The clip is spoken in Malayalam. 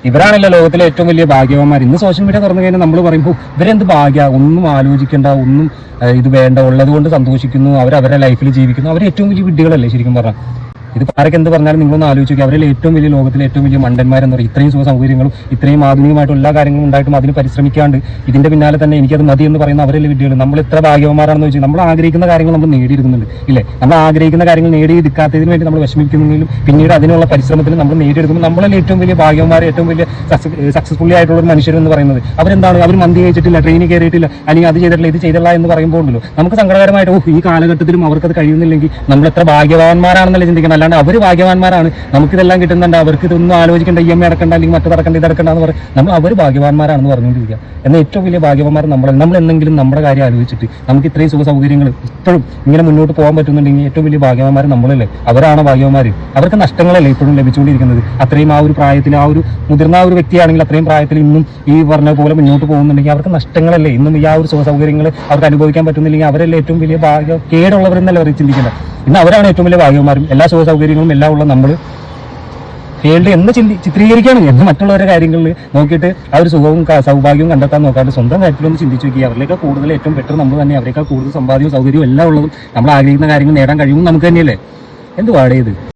ഇവരാണല്ലോ ലോകത്തിലെ ഏറ്റവും വലിയ ഭാഗ്യവാന്മാർ. ഇന്ന് സോഷ്യൽ മീഡിയ തുറന്നു കഴിഞ്ഞാൽ നമ്മൾ പറയുമ്പോൾ ഇവരെന്ത് ഭാഗ്യ, ഒന്നും ആലോചിക്കേണ്ട, ഒന്നും ഇത് വേണ്ട, ഉള്ളത് കൊണ്ട് സന്തോഷിക്കുന്നു, അവരവരുടെ ലൈഫിൽ ജീവിക്കുന്നു. അവർ ഏറ്റവും വലിയ വിഡ്ഢികളല്ലേ ശരിക്കും പറഞ്ഞാൽ. ഇത് ആരൊക്കെ എന്ത് പറഞ്ഞാലും നിങ്ങളൊന്ന് ആലോചിക്കുക. അവരിൽ ഏറ്റവും വലിയ ലോകത്തിലെ ഏറ്റവും വലിയ മണ്ടന്മാരെന്ന് പറയും. ഇത്രയും സുഖ സൗകര്യങ്ങളും ഇത്രയും ആധുനികമായിട്ടുള്ള എല്ലാ കാര്യങ്ങളും ഉണ്ടായിട്ടും അതിന് പരിശ്രമിക്കാണ്ട് ഇതിന്റെ പിന്നാലെ തന്നെ എനിക്കത് മതി എന്ന് പറയുന്ന അവരല്ലേ വിഡ്ഢികൾ. നമ്മൾ എത്ര ഭാഗ്യവാന്മാരാണെന്ന് വെച്ചാൽ നമ്മൾ ആഗ്രഹിക്കുന്ന കാര്യങ്ങൾ നമ്മൾ നേടിയെടുക്കുന്നുണ്ട് ഇല്ലേ. നമ്മൾ ആഗ്രഹിക്കുന്ന കാര്യങ്ങൾ നേടിയെടുക്കാത്തതിന് വേണ്ടി നമ്മൾ വിഷമിക്കുന്നെങ്കിലും പിന്നീട് അതിനുള്ള പരിശ്രമത്തിൽ നമ്മൾ നേടിയെടുക്കുമ്പോൾ നമ്മളല്ലേ ഏറ്റവും വലിയ ഭാഗ്യവാന്മാർ, ഏറ്റവും വലിയ സക്സസ്ഫുള്ളി ആയിട്ടുള്ള ഒരു മനുഷ്യരെന്ന് പറയുന്നത്. അവരെന്താണ്, അവർ മന്തി കഴിച്ചിട്ടില്ല, ട്രെയിനിൽ കയറിയിട്ടില്ല, അല്ലെങ്കിൽ അത് ചെയ്തിട്ടില്ല, ഇത് ചെയ്തില്ല എന്ന് പറയുമ്പോൾ ഉണ്ടല്ലോ നമുക്ക് സങ്കടകരമായിട്ട് ഈ കാലഘട്ടത്തിലും അവർക്കത് കഴിയുന്നില്ലെങ്കിൽ നമ്മൾ എത്ര ഭാഗ്യവാന്മാരാണെന്നല്ലേ ചിന്തിക്കണം. അല്ലാണ്ട് അവർ ഭാഗ്യവാന്മാരാണ്, നമുക്കിതെല്ലാം കിട്ടുന്നുണ്ട്, അവർക്ക് ഇതൊന്നും ആലോചിക്കേണ്ട, EMI അടക്കണ്ട, അല്ലെങ്കിൽ മറ്റടക്കണ്ട, ഇതടക്കണ്ട എന്ന് പറയും. നമ്മൾ അവർ ഭാഗ്യവാന്മാരാണെന്ന് പറഞ്ഞുകൊണ്ടിരിക്കുക. എന്നാൽ ഏറ്റവും വലിയ ഭാഗ്യവാന്മാർ നമ്മൾ എന്തെങ്കിലും നമ്മുടെ കാര്യം ആലോചിച്ചിട്ട് നമുക്ക് ഇത്രയും സുഖ സൗകര്യങ്ങൾ ഇപ്പോഴും ഇങ്ങനെ മുന്നോട്ട് പോകാൻ പറ്റുന്നുണ്ടെങ്കിൽ ഏറ്റവും വലിയ ഭാഗ്യവാന്മാർ നമ്മളല്ലേ. അവരാണ് ഭാഗ്യവാന്മാർ. അവർക്ക് നഷ്ടങ്ങളല്ലേ ഇപ്പോഴും ലഭിച്ചുകൊണ്ടിരിക്കുന്നത്. അത്രയും ആ ഒരു പ്രായത്തിൽ, ആ ഒരു മുതിർന്ന ഒരു വ്യക്തിയാണെങ്കിൽ അത്രയും പ്രായത്തിൽ ഇന്നും ഈ പറഞ്ഞ പോലെ മുന്നോട്ട് പോകുന്നുണ്ടെങ്കിൽ അവർക്ക് നഷ്ടങ്ങളല്ലേ. ഇന്നും ഈ ആ ഒരു സുഖ സൗകര്യങ്ങൾ അവർക്ക് അനുഭവിക്കാൻ പറ്റുന്നില്ലെങ്കിൽ അവരല്ലേ ഏറ്റവും വലിയ കേടുള്ളവരെന്നല്ലേ അവർ ചിന്തിക്കുന്നത്. ഇന്ന് അവരാണ് ഏറ്റവും വലിയ ഭാഗ്യവാന്മാരും. എല്ലാ സുഖ സൗകര്യങ്ങളും എല്ലാം ഉള്ള നമ്മൾ ഫെയിൽഡ് എന്ന് ചിത്രീകരിക്കുകയാണ് എന്ന് മറ്റുള്ളവരുടെ കാര്യങ്ങളിൽ നോക്കിയിട്ട് ആ ഒരു സുഖവും സൗഭാഗ്യവും കണ്ടെത്താൻ നോക്കാണ്ട് സ്വന്തം കാര്യത്തിലൊന്ന് ചിന്തിച്ചു നോക്കി. അവരിലേക്കാൾ കൂടുതൽ ഏറ്റവും ബെറ്റർ നമ്മൾ തന്നെ, അവരെക്കാൾ കൂടുതൽ സമ്പാദ്യവും സൗകര്യവും എല്ലാം ഉള്ളതും നമ്മൾ ആഗ്രഹിക്കുന്ന കാര്യങ്ങൾ നേടാൻ കഴിയുമെന്ന് നമുക്ക് തന്നെയല്ലേ. എന്ത് പാടേത്.